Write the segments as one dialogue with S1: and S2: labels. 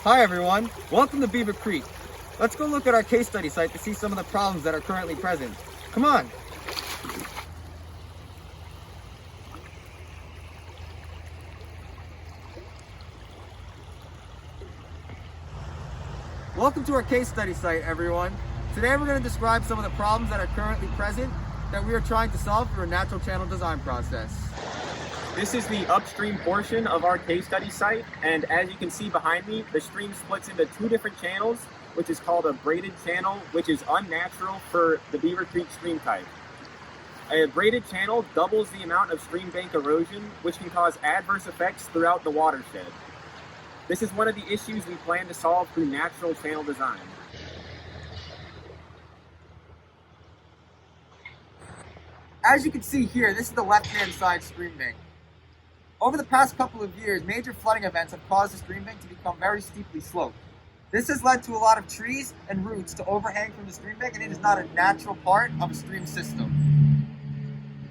S1: Hi everyone, welcome to Beaver Creek. Let's go look at our case study site to see some of the problems that are currently present. Come on. Welcome to our case study site, everyone. Today we're going to describe some of the problems that are currently present that we are trying to solve through a natural channel design process.
S2: This is the upstream portion of our case study site, and as you can see behind me, the stream splits into two different channels, which is called a braided channel, which is unnatural for the Beaver Creek stream type. A braided channel doubles the amount of stream bank erosion, which can cause adverse effects throughout the watershed. This is one of the issues we plan to solve through natural channel design.
S1: As you can see here, this is the left-hand side stream bank. Over the past couple of years, major flooding events have caused the stream bank to become very steeply sloped. This has led to a lot of trees and roots to overhang from the stream bank, and it is not a natural part of a stream system.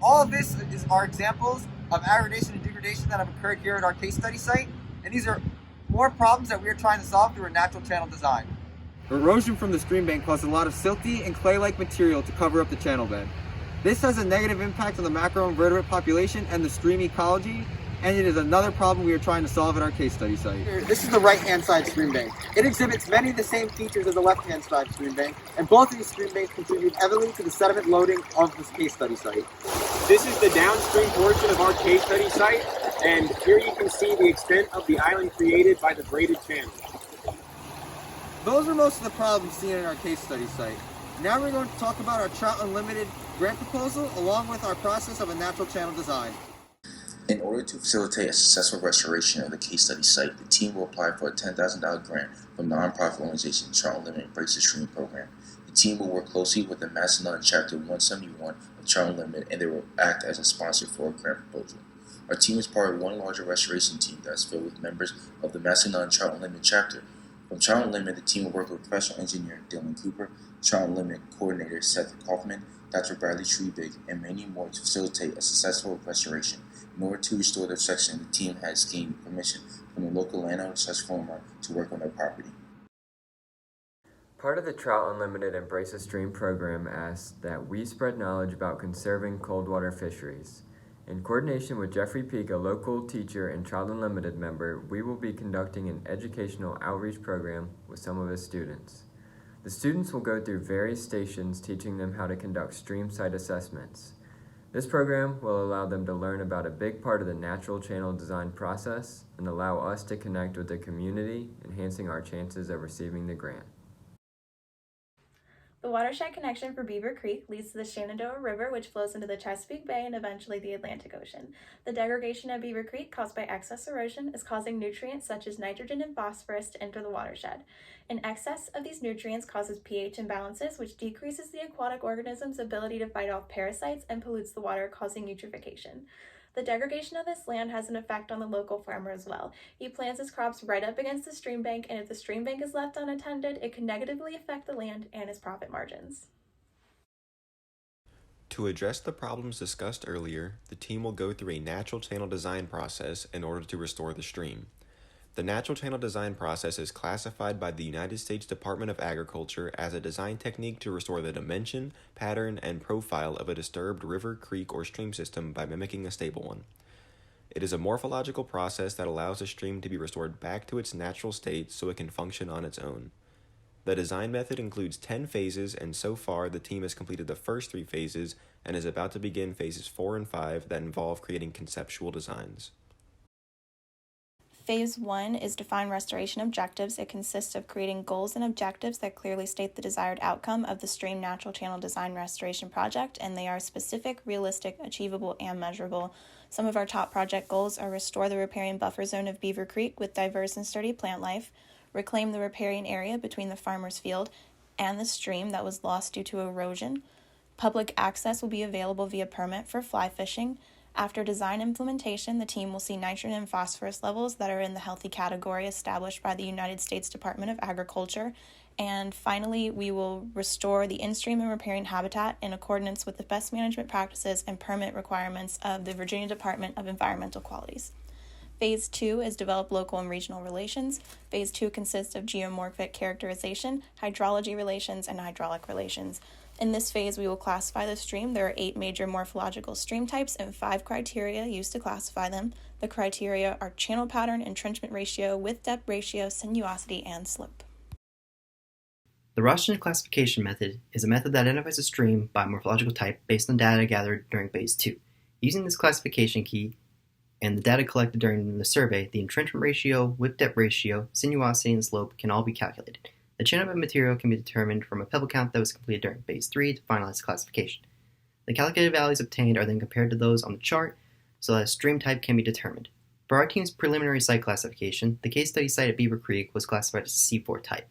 S1: All of this are examples of aggregation and degradation that have occurred here at our case study site, and these are more problems that we are trying to solve through a natural channel design. Erosion from the stream bank caused a lot of silty and clay-like material to cover up the channel bed. This has a negative impact on the macroinvertebrate population and the stream ecology, and it is another problem we are trying to solve at our case study site. This is the right-hand side stream bank. It exhibits many of the same features as the left-hand side stream bank, and both of these stream banks contribute heavily to the sediment loading of this case study site.
S2: This is the downstream portion of our case study site, and here you can see the extent of the island created by the braided channel.
S1: Those are most of the problems seen in our case study site. Now we're going to talk about our Trout Unlimited grant proposal along with our process of a natural channel design.
S3: In order to facilitate a successful restoration of the case study site, the team will apply for a $10,000 grant from nonprofit organization Trout Unlimited Embrace the Stream program. The team will work closely with the Macedon Chapter 171 of Trout Unlimited, and they will act as a sponsor for a grant proposal. Our team is part of one larger restoration team that is filled with members of the Macedon Trout Unlimited chapter. From Trout Unlimited, the team will work with professional engineer Dylan Cooper, Trout Unlimited coordinator Seth Kaufman, Dr. Bradley Treebig, and many more to facilitate a successful restoration. In order to restore their section, the team has gained permission from the local landowner/farmer to work on their property.
S4: Part of the Trout Unlimited Embrace a Stream program asks that we spread knowledge about conserving cold water fisheries. In coordination with Jeffrey Peak, a local teacher and Trout Unlimited member, we will be conducting an educational outreach program with some of his students. The students will go through various stations teaching them how to conduct stream site assessments. This program will allow them to learn about a big part of the natural channel design process and allow us to connect with the community, enhancing our chances of receiving the grant.
S5: The watershed connection for Beaver Creek leads to the Shenandoah River, which flows into the Chesapeake Bay and eventually the Atlantic Ocean. The degradation of Beaver Creek caused by excess erosion is causing nutrients such as nitrogen and phosphorus to enter the watershed. An excess of these nutrients causes pH imbalances, which decreases the aquatic organism's ability to fight off parasites and pollutes the water, causing eutrophication. The degradation of this land has an effect on the local farmer as well. He plants his crops right up against the stream bank, and if the stream bank is left unattended, it can negatively affect the land and his profit margins.
S6: To address the problems discussed earlier, the team will go through a natural channel design process in order to restore the stream. The natural channel design process is classified by the United States Department of Agriculture as a design technique to restore the dimension, pattern, and profile of a disturbed river, creek, or stream system by mimicking a stable one. It is a morphological process that allows a stream to be restored back to its natural state so it can function on its own. The design method includes 10 phases, and so far the team has completed the first 3 phases and is about to begin phases 4 and 5 that involve creating conceptual designs.
S5: Phase 1 is define restoration objectives. It consists of creating goals and objectives that clearly state the desired outcome of the stream natural channel design restoration project, and they are specific, realistic, achievable, and measurable. Some of our top project goals are restore the riparian buffer zone of Beaver Creek with diverse and sturdy plant life, reclaim the riparian area between the farmer's field and the stream that was lost due to erosion. Public access will be available via permit for fly fishing. After design implementation, the team will see nitrogen and phosphorus levels that are in the healthy category established by the United States Department of Agriculture, And finally, we will restore the in-stream and riparian habitat in accordance with the best management practices and permit requirements of the Virginia Department of Environmental Qualities. Phase 2 is develop local and regional relations. Phase 2 consists of geomorphic characterization, hydrology relations, and hydraulic relations. In this phase, we will classify the stream. There are 8 major morphological stream types and 5 criteria used to classify them. The criteria are channel pattern, entrenchment ratio, width-depth ratio, sinuosity, and slope.
S7: The Rothschild classification method is a method that identifies a stream by morphological type based on data gathered during Phase 2. Using this classification key and the data collected during the survey, the entrenchment ratio, width-depth ratio, sinuosity, and slope can all be calculated. The channel bed material can be determined from a pebble count that was completed during Phase 3 to finalize the classification. The calculated values obtained are then compared to those on the chart so that a stream type can be determined. For our team's preliminary site classification, the case study site at Beaver Creek was classified as a C4 type.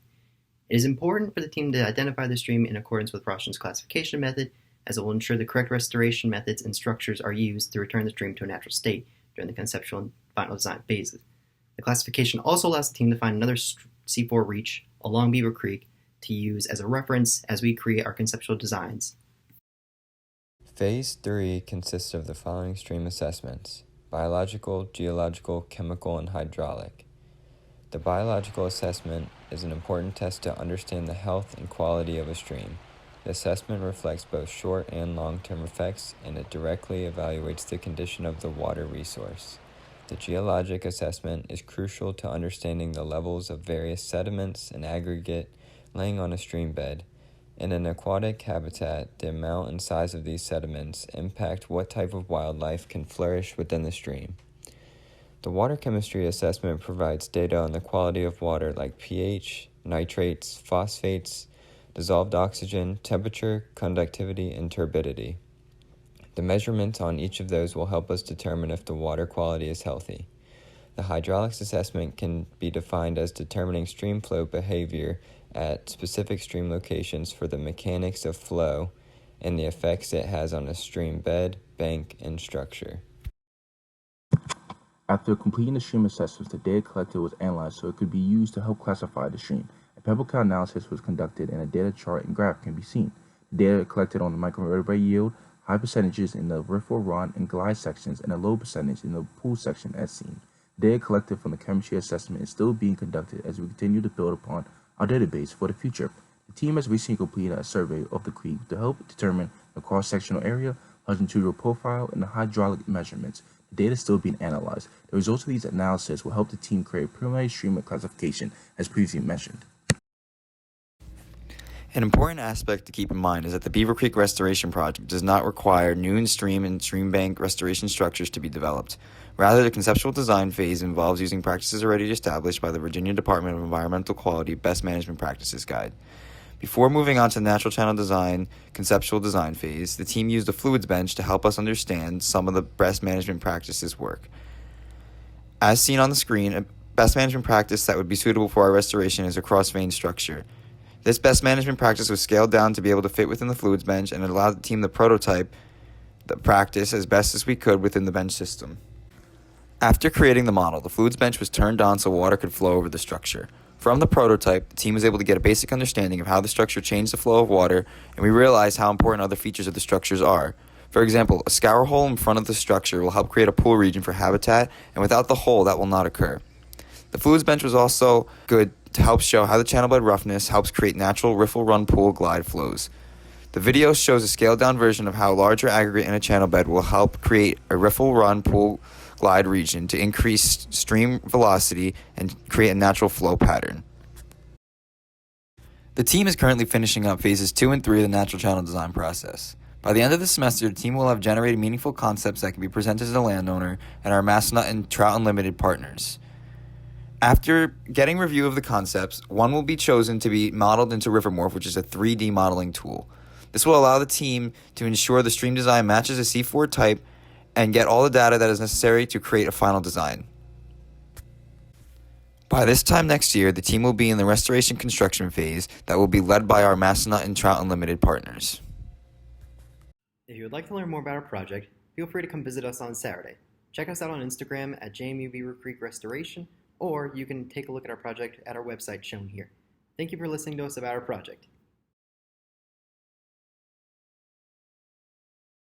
S7: It is important for the team to identify the stream in accordance with Rothschild's classification method, as it will ensure the correct restoration methods and structures are used to return the stream to a natural state during the conceptual and final design phases. The classification also allows the team to find another C4 reach along Beaver Creek to use as a reference as we create our conceptual designs.
S4: Phase 3 consists of the following stream assessments: biological, geological, chemical, and hydraulic. The biological assessment is an important test to understand the health and quality of a stream. The assessment reflects both short and long-term effects, and it directly evaluates the condition of the water resource. The geologic assessment is crucial to understanding the levels of various sediments and aggregate laying on a stream bed. In an aquatic habitat, the amount and size of these sediments impact what type of wildlife can flourish within the stream. The water chemistry assessment provides data on the quality of water like pH, nitrates, phosphates, dissolved oxygen, temperature, conductivity, and turbidity. The measurements on each of those will help us determine if the water quality is healthy. The hydraulics assessment can be defined as determining stream flow behavior at specific stream locations for the mechanics of flow and the effects it has on a stream bed, bank, and structure.
S3: After completing the stream assessments, the data collected was analyzed so it could be used to help classify the stream. A pebble count analysis was conducted and a data chart and graph can be seen. The data collected on the microvertebrate yield, high percentages in the riffle, run, and glide sections, and a low percentage in the pool section as seen. Data collected from the chemistry assessment is still being conducted as we continue to build upon our database for the future. The team has recently completed a survey of the creek to help determine the cross-sectional area, longitudinal profile, and the hydraulic measurements. The data is still being analyzed. The results of these analyses will help the team create a preliminary stream classification as previously mentioned.
S8: An important aspect to keep in mind is that the Beaver Creek Restoration Project does not require new in-stream and stream bank restoration structures to be developed. Rather, the conceptual design phase involves using practices already established by the Virginia Department of Environmental Quality Best Management Practices Guide. Before moving on to the natural channel design conceptual design phase, the team used a fluids bench to help us understand some of the best management practices work. As seen on the screen, a best management practice that would be suitable for our restoration is a cross-vein structure. This best management practice was scaled down to be able to fit within the fluids bench, and it allowed the team to prototype the practice as best as we could within the bench system. After creating the model, the fluids bench was turned on so water could flow over the structure. From the prototype, the team was able to get a basic understanding of how the structure changed the flow of water, and we realized how important other features of the structures are. For example, a scour hole in front of the structure will help create a pool region for habitat, and without the hole, that will not occur. The fluids bench was also good to help show how the channel bed roughness helps create natural riffle run pool glide flows. The video shows a scaled down version of how larger aggregate in a channel bed will help create a riffle run pool glide region to increase stream velocity and create a natural flow pattern. The team is currently finishing up phases 2 and 3 of the natural channel design process. By the end of the semester, the team will have generated meaningful concepts that can be presented to the landowner and our Massanutten and Trout Unlimited partners. After getting review of the concepts, one will be chosen to be modeled into Morph, which is a 3D modeling tool. This will allow the team to ensure the stream design matches a C4 type and get all the data that is necessary to create a final design. By this time next year, the team will be in the restoration construction phase that will be led by our Massanutten and Trout Unlimited partners.
S7: If you would like to learn more about our project, feel free to come visit us on Saturday. Check us out on Instagram at JMU Beaver Creek Restoration, or you can take a look at our project at our website shown here. Thank you for listening to us about our project.